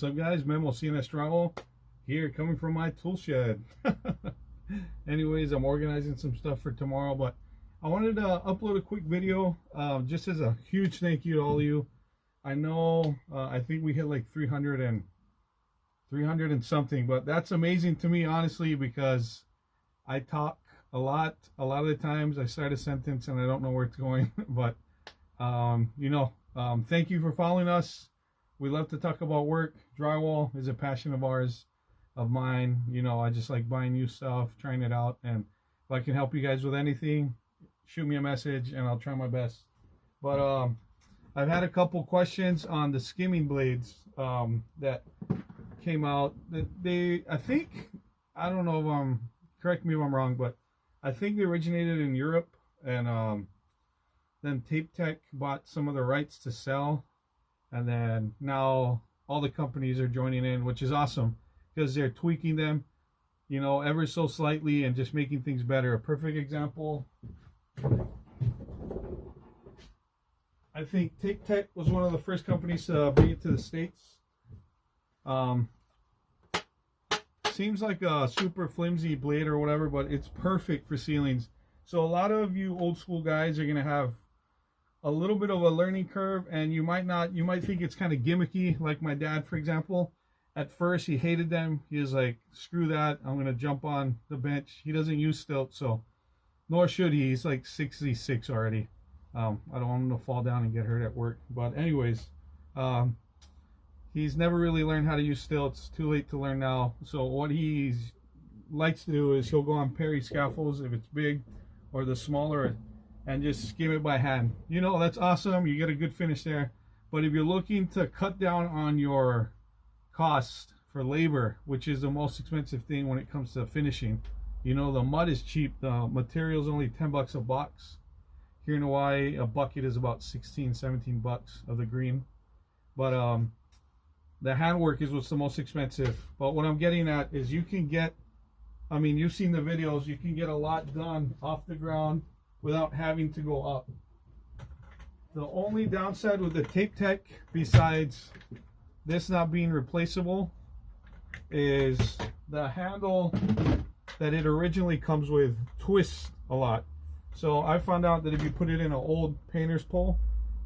up, guys? Memo CNS Drywall here, coming from my tool shed. Anyways, I'm organizing some stuff for tomorrow, but I wanted to upload a quick video just as a huge thank you to all of you. I know I think we hit like 300 and something, but that's amazing to me, honestly, because I talk a lot of the times. I start a sentence and I don't know where it's going. But thank you for following us. We love to talk about work. Drywall is a passion of ours, of mine. I just like buying new stuff, trying it out, and if I can help you guys with anything, shoot me a message and I'll try my best. But I've had a couple questions on the skimming blades that came out. I think, I don't know if correct me if I'm wrong, but I think they originated in Europe, and then TapeTech bought some of the rights to sell, and then now all the companies are joining in, which is awesome because they're tweaking them, ever so slightly and just making things better. A perfect example, I think TapeTech was one of the first companies to bring it to the States. Seems like a super flimsy blade or whatever, but it's perfect for ceilings. So a lot of you old school guys are going to have a little bit of a learning curve, and you might think it's kind of gimmicky, like my dad, for example. At first he hated them. He was like, screw that, I'm going to jump on the bench. He doesn't use stilts, so nor should he. He's like 66 already. I don't want him to fall down and get hurt at work. But anyways, he's never really learned how to use stilts. Too late to learn now. So what he likes to do is he'll go on Perry scaffolds if it's big, or the smaller, and just skim it by hand. That's awesome. You get a good finish there. But if you're looking to cut down on your cost for labor, which is the most expensive thing when it comes to finishing, the mud is cheap. The material is only 10 bucks a box. Here in Hawaii, a bucket is about 16, 17 bucks of the green. But the handwork is what's the most expensive. But what I'm getting at is you can get, you've seen the videos, you can get a lot done off the ground without having to go up. The only downside with the TapeTech, besides this not being replaceable, is the handle that it originally comes with twists a lot. So I found out that if you put it in an old painter's pole,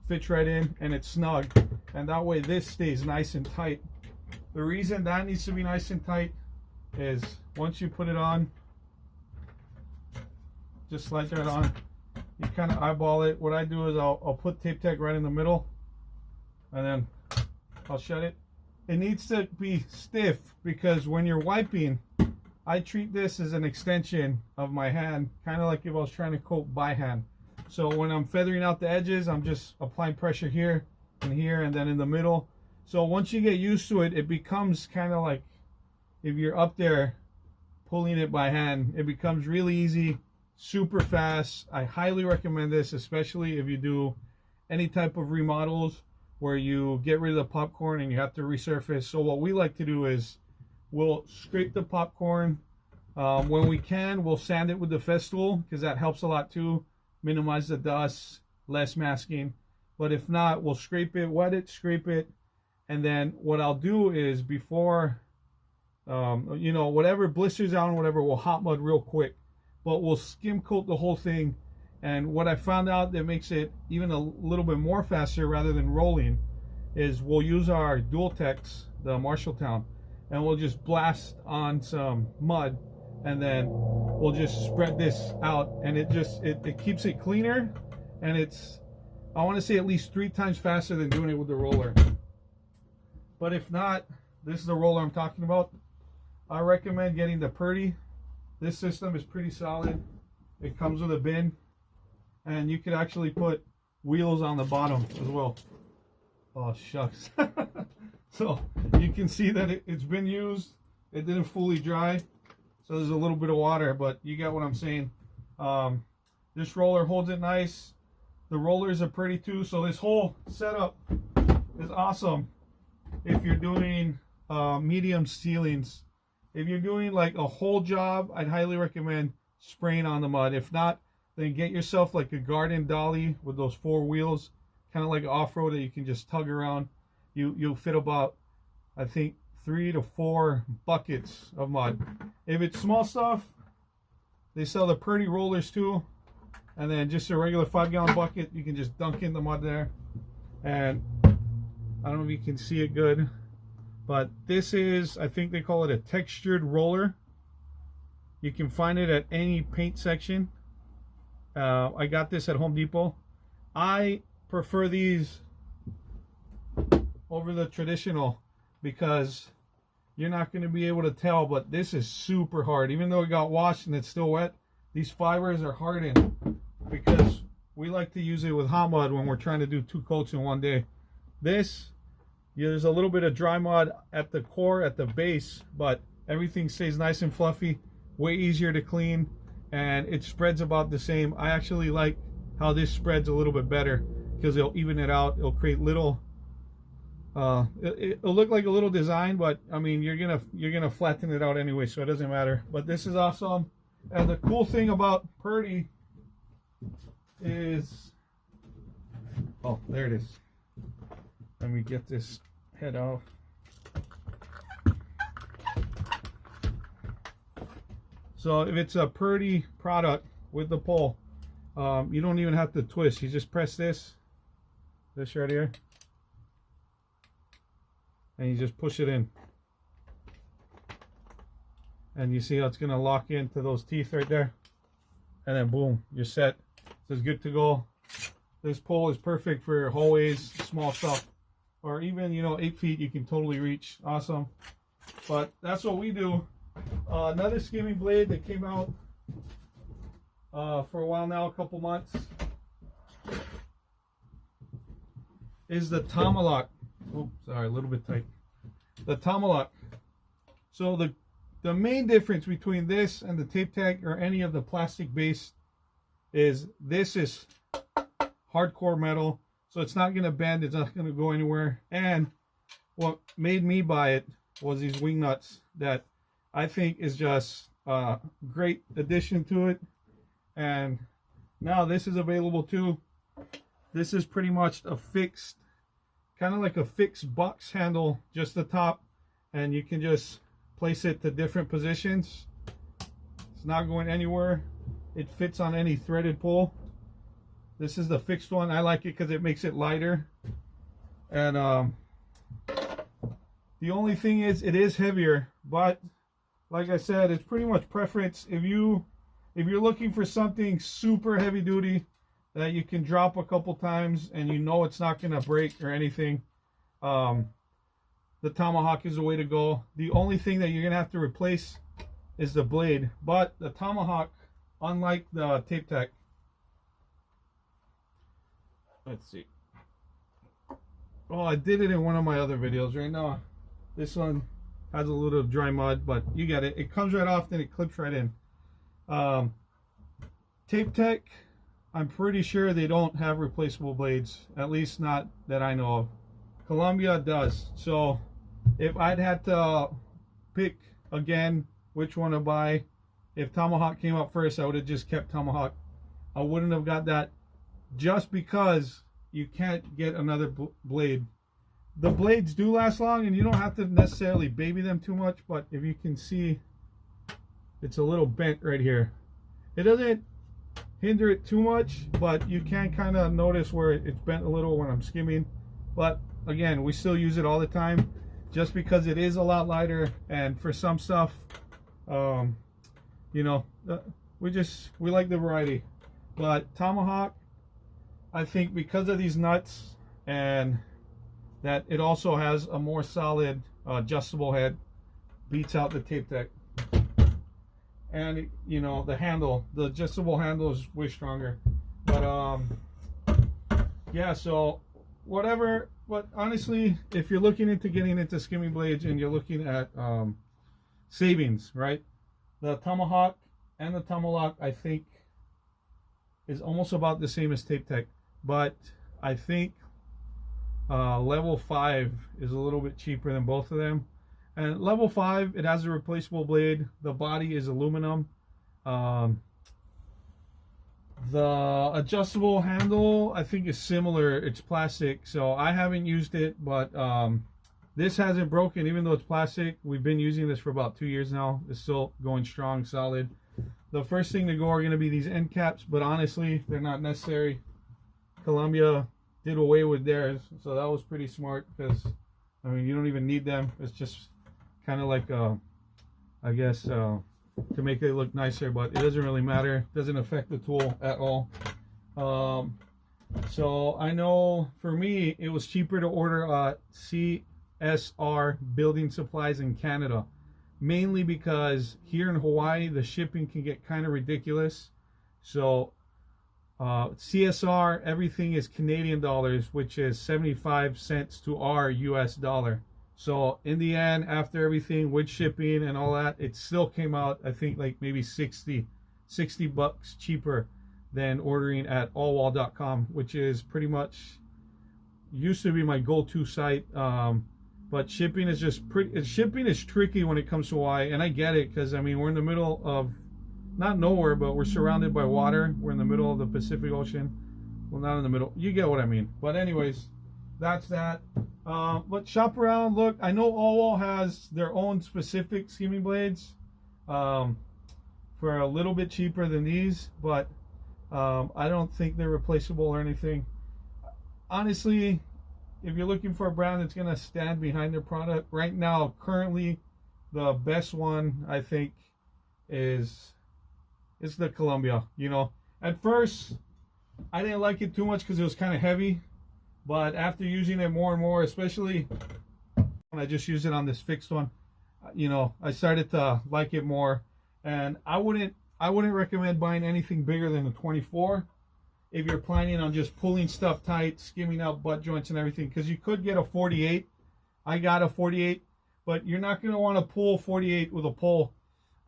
fits right in and it's snug, and that way this stays nice and tight. The reason that needs to be nice and tight is once you put it on, just slide that on, you kind of eyeball it. What I do is I'll put TapeTech right in the middle, and then I'll shut it. It needs to be stiff, because when you're wiping, I treat this as an extension of my hand, kind of like if I was trying to coat by hand. So when I'm feathering out the edges, I'm just applying pressure here and then in the middle. So once you get used to it, it becomes kind of like if you're up there pulling it by hand, it becomes really easy, super fast. I highly recommend this, especially if you do any type of remodels where you get rid of the popcorn and you have to resurface. So what we like to do is we'll scrape the popcorn. When we can, we'll sand it with the Festool, because that helps a lot too. Minimize the dust, less masking. But if not, we'll scrape it, wet it, scrape it, and then what I'll do is before, whatever blisters out and whatever, we'll hot mud real quick. But we'll skim coat the whole thing. And what I found out that makes it even a little bit more faster rather than rolling is we'll use our Dual Techs, the Marshalltown, and we'll just blast on some mud, and then we'll just spread this out, and it keeps it cleaner, and it's, I want to say, at least 3 times faster than doing it with the roller. But if not, this is the roller I'm talking about. I recommend getting the Purdy. This system is pretty solid. It comes with a bin, and you could actually put wheels on the bottom as well. Oh shucks. So you can see that it's been used. It didn't fully dry, so there's a little bit of water, but you get what I'm saying. This roller holds it nice. The rollers are pretty too. So this whole setup is awesome if you're doing medium ceilings. If you're doing like a whole job, I'd highly recommend spraying on the mud. If not, then get yourself like a garden dolly with those 4 wheels, kind of like off-road that you can just tug around. You'll fit about I think 3 to 4 buckets of mud. If it's small stuff, they sell the Purdy rollers too. And then just a regular 5-gallon bucket, you can just dunk in the mud there. And I don't know if you can see it good, but this is, I think they call it a textured roller. You can find it at any paint section. I got this at Home Depot. I prefer these over the traditional because you're not going to be able to tell, but this is super hard. Even though it got washed and it's still wet, these fibers are hardened because we like to use it with hot mud when we're trying to do 2 coats in one day. This, there's a little bit of dry mud at the core, at the base, but everything stays nice and fluffy, way easier to clean, and it spreads about the same. I actually like how this spreads a little bit better because it'll even it out. It'll create little, it'll look like a little design, but I mean, you're gonna flatten it out anyway, so it doesn't matter. But this is awesome. And the cool thing about Purdy is, oh, there it is. Let me get this head off. So if it's a Purdy product with the pole, you don't even have to twist. You just press this right here, and you just push it in. And you see how it's going to lock into those teeth right there. And then boom, you're set. So it's good to go. This pole is perfect for hallways, small stuff. Or even, you know, 8 feet you can totally reach. Awesome. But that's what we do. Another skimming blade that came out for a while now, a couple months, is the Tomahawk. Oh, sorry, a little bit tight. The Tomahawk. So the main difference between this and the TapeTech or any of the plastic based is this is hardcore metal, so it's not going to bend, it's not going to go anywhere. And what made me buy it was these wing nuts that I think is just a great addition to it. And now this is available too. This is pretty much a fixed, kind of like a fixed box handle, just the top, and you can just place it to different positions. It's not going anywhere. It fits on any threaded pole. This is the fixed one. I like it because it makes it lighter. And the only thing is it is heavier, but like I said, it's pretty much preference. If you're looking for something super heavy duty that you can drop a couple times and you know it's not going to break or anything, the Tomahawk is the way to go. The only thing that you're going to have to replace is the blade. But the Tomahawk, unlike the TapeTech, let's see. Oh, I did it in one of my other videos. Right now, this one has a little dry mud, but you get it. It comes right off, then it clips right in. TapeTech, I'm pretty sure they don't have replaceable blades. At least not that I know of. Columbia does. So if I'd had to pick again which one to buy, if Tomahawk came up first, I would have just kept Tomahawk. I wouldn't have got that just because you can't get another blade. The blades do last long and you don't have to necessarily baby them too much, but if you can see, it's a little bent right here. It doesn't hinder it too much, but you can kind of notice where it's bent a little when I'm skimming. But again, we still use it all the time just because it is a lot lighter, and for some stuff, you know, we like the variety. But Tomahawk, I think because of these nuts and that it also has a more solid adjustable head, beats out the TapeTech. And you know, the handle, the adjustable handle is way stronger. But yeah, so whatever. But honestly, if you're looking into getting into skimming blades and you're looking at savings, right? The Tomahawk and the Tomahawk, I think, is almost about the same as TapeTech, but I think level 5 is a little bit cheaper than both of them. And level 5, it has a replaceable blade. The body is aluminum. The adjustable handle, I think, is similar. It's plastic, so I haven't used it, but This hasn't broken, even though it's plastic. We've been using this for about 2 years now. It's still going strong, solid. The first thing to go are going to be these end caps, but honestly, they're not necessary. Columbia did away with theirs, so that was pretty smart because, I mean, you don't even need them. It's just kind of like, I guess, to make it look nicer, but it doesn't really matter. It doesn't affect the tool at all. So I know for me, it was cheaper to order CSR building supplies in Canada, mainly because here in Hawaii, the shipping can get kind of ridiculous. So CSR, everything is Canadian dollars, which is 75 cents to our US dollar. So in the end, after everything with shipping and all that, it still came out, I think, like maybe 60 bucks cheaper than ordering at allwall.com, which is pretty much used to be my go-to site. But shipping is just shipping is tricky when it comes to Hawaii, and I get it because, I mean, we're in the middle of, not nowhere, but we're surrounded by water. We're in the middle of the Pacific Ocean. Well, not in the middle. You get what I mean. But anyways, that's that. But shop around, look. I know Allwall has their own specific skimming blades for a little bit cheaper than these, but I don't think they're replaceable or anything. Honestly, if you're looking for a brand that's going to stand behind their product, right now, currently, the best one, I think, is the Columbia. You know, at first, I didn't like it too much because it was kind of heavy. But after using it more and more, especially when I just used it on this fixed one, you know, I started to like it more. And I wouldn't recommend buying anything bigger than a 24 if you're planning on just pulling stuff tight, skimming out butt joints and everything, because you could get a 48. I got a 48, but you're not going to want to pull 48 with a pole.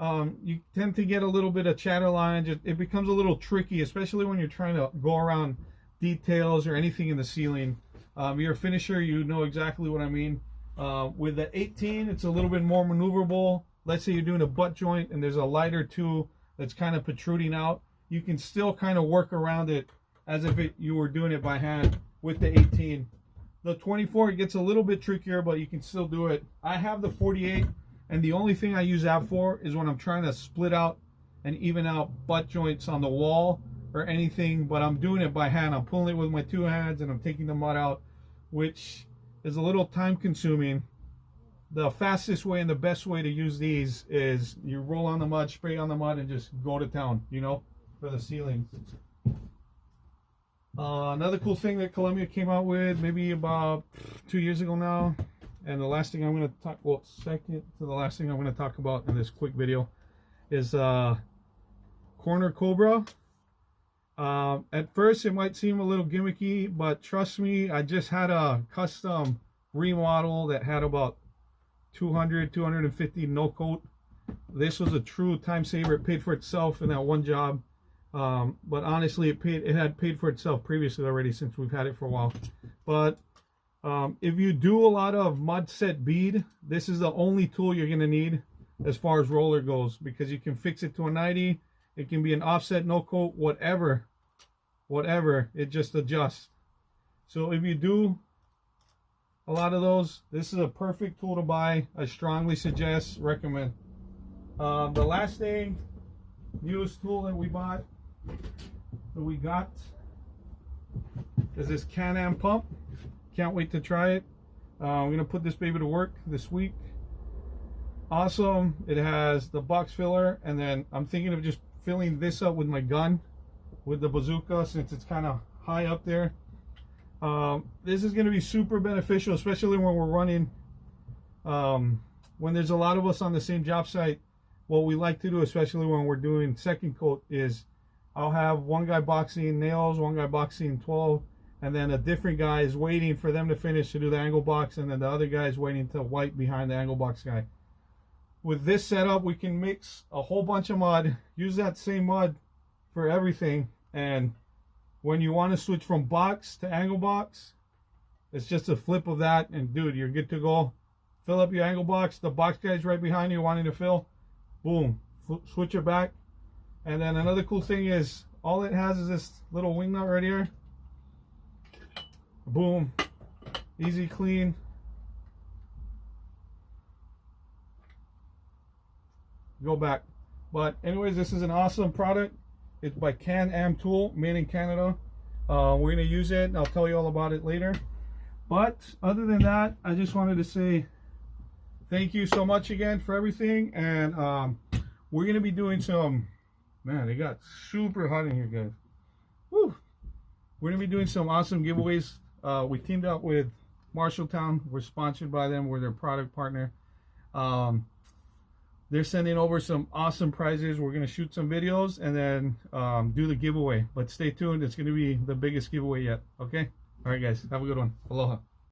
You tend to get a little bit of chatter line. It becomes a little tricky, especially when you're trying to go around details or anything in the ceiling. You're a finisher, you know exactly what I mean. With the 18, it's a little bit more maneuverable. Let's say you're doing a butt joint and there's a lighter too that's kind of protruding out. You can still kind of work around it as if you were doing it by hand with the 18. The 24, it gets a little bit trickier, but you can still do it. I have the 48, and the only thing I use that for is when I'm trying to split out and even out butt joints on the wall or anything, but I'm doing it by hand. I'm pulling it with my 2 hands and I'm taking the mud out, which is a little time consuming. The fastest way and the best way to use these is you roll on the mud, spray on the mud, and just go to town, you know, for the ceilings. Another cool thing that Columbia came out with maybe about 2 years ago now, and the last thing I'm going to talk, well, second to the last thing I'm going to talk about in this quick video is corner Cobra. At first it might seem a little gimmicky, but trust me, I just had a custom remodel that had about 250 no coat. This was a true time saver. It paid for itself in that one job. But honestly, it had paid for itself previously already, since we've had it for a while. But if you do a lot of mud set bead, this is the only tool you're going to need as far as roller goes, because you can fix it to a 90. It can be an offset, no coat, whatever, it just adjusts. So if you do a lot of those, this is a perfect tool to buy. I strongly suggest, recommend. The last thing, newest tool that we got, is this Canam pump. Can't wait to try it. I'm gonna put this baby to work this week. Awesome. It has the box filler, and then I'm thinking of just filling this up with my gun, with the bazooka, since it's kind of high up there. This is going to be super beneficial, especially when we're running, when there's a lot of us on the same job site. What we like to do, especially when we're doing second coat, is I'll have one guy boxing nails, one guy boxing 12, and then a different guy is waiting for them to finish to do the angle box, and then the other guy is waiting to wipe behind the angle box guy. With this setup, we can mix a whole bunch of mud, use that same mud for everything, and when you want to switch from box to angle box, it's just a flip of that, and dude, you're good to go. Fill up your angle box, the box guy's right behind you wanting to fill, boom, switch it back. And then another cool thing is, all it has is this little wing nut right here. Boom, easy, clean. go back. But anyways, this is an awesome product. It's by Canam tool, made in Canada. We're gonna use it. I'll tell you all about it later. But other than that, I just wanted to say thank you so much again for everything. And we're gonna be doing some, man, it got super hot in here, guys. Woo. We're gonna be doing some awesome giveaways. We teamed up with Marshalltown. We're sponsored by them. We're their product partner. They're sending over some awesome prizes. We're gonna shoot some videos and then do the giveaway. But stay tuned. It's gonna be the biggest giveaway yet. Okay. All right, guys. Have a good one. Aloha.